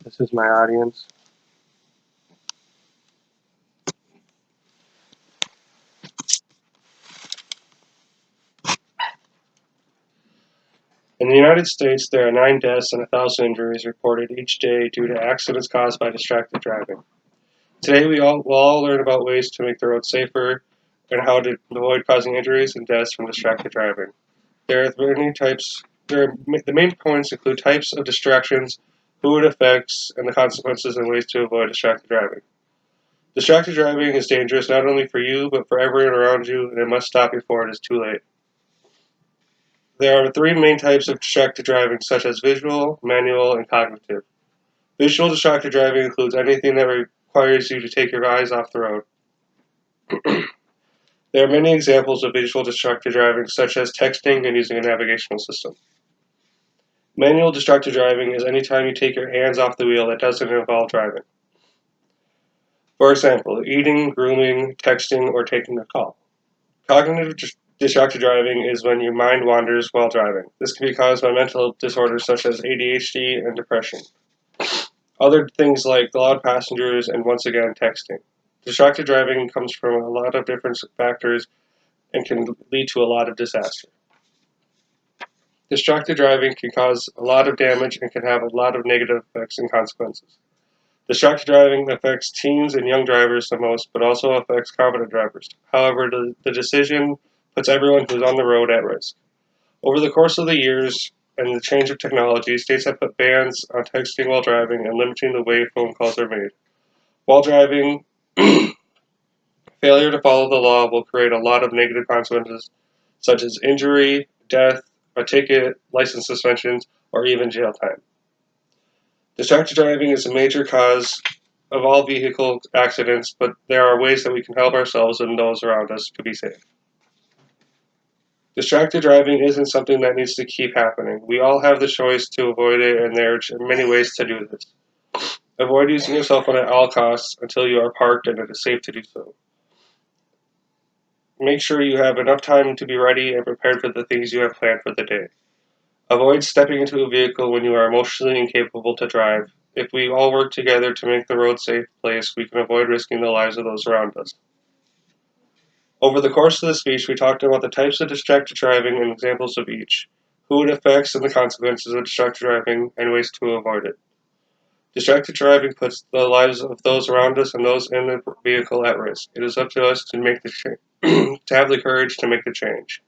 This is my audience. In the United States, there are 9 deaths and 1,000 injuries reported each day due to accidents caused by distracted driving. Today, we'll all learn about ways to make the road safer and how to avoid causing injuries and deaths from distracted driving. There are many types. The main points include types of distractions, who it affects, and the consequences and ways to avoid distracted driving. Distracted driving is dangerous not only for you, but for everyone around you, and it must stop before it is too late. There are 3 main types of distracted driving, such as visual, manual, and cognitive. Visual distracted driving includes anything that requires you to take your eyes off the road. There are many examples of visual distracted driving, such as texting and using a navigational system. Manual distracted driving is any time you take your hands off the wheel that doesn't involve driving. For example, eating, grooming, texting, or taking a call. Cognitive distracted driving is when your mind wanders while driving. This can be caused by mental disorders such as ADHD and depression. Other things like loud passengers and, once again, texting. Distracted driving comes from a lot of different factors and can lead to a lot of disaster. Distracted driving can cause a lot of damage and can have a lot of negative effects and consequences. Distracted driving affects teens and young drivers the most, but also affects competent drivers. However, the decision puts everyone who's on the road at risk. Over the course of the years and the change of technology, states have put bans on texting while driving and limiting the way phone calls are made. While driving, failure to follow the law will create a lot of negative consequences, such as injury, death, a ticket, license suspensions, or even jail time. Distracted driving is a major cause of all vehicle accidents, but there are ways that we can help ourselves and those around us to be safe. Distracted driving isn't something that needs to keep happening. We all have the choice to avoid it, and there are many ways to do this. Avoid using your cell phone at all costs until you are parked and it is safe to do so. Make sure you have enough time to be ready and prepared for the things you have planned for the day. Avoid stepping into a vehicle when you are emotionally incapable to drive. If we all work together to make the road a safe place, we can avoid risking the lives of those around us. Over the course of the speech, we talked about the types of distracted driving and examples of each, who it affects and the consequences of distracted driving, and ways to avoid it. Distracted driving puts the lives of those around us and those in the vehicle at risk. It is up to us to make the to have the courage to make the change.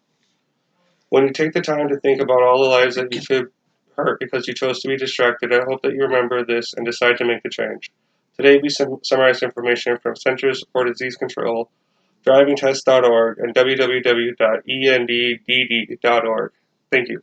When you take the time to think about all the lives that you could hurt because you chose to be distracted, I hope that you remember this and decide to make the change. Today, we summarized information from Centers for Disease Control, drivingtest.org, and www.enddd.org. Thank you.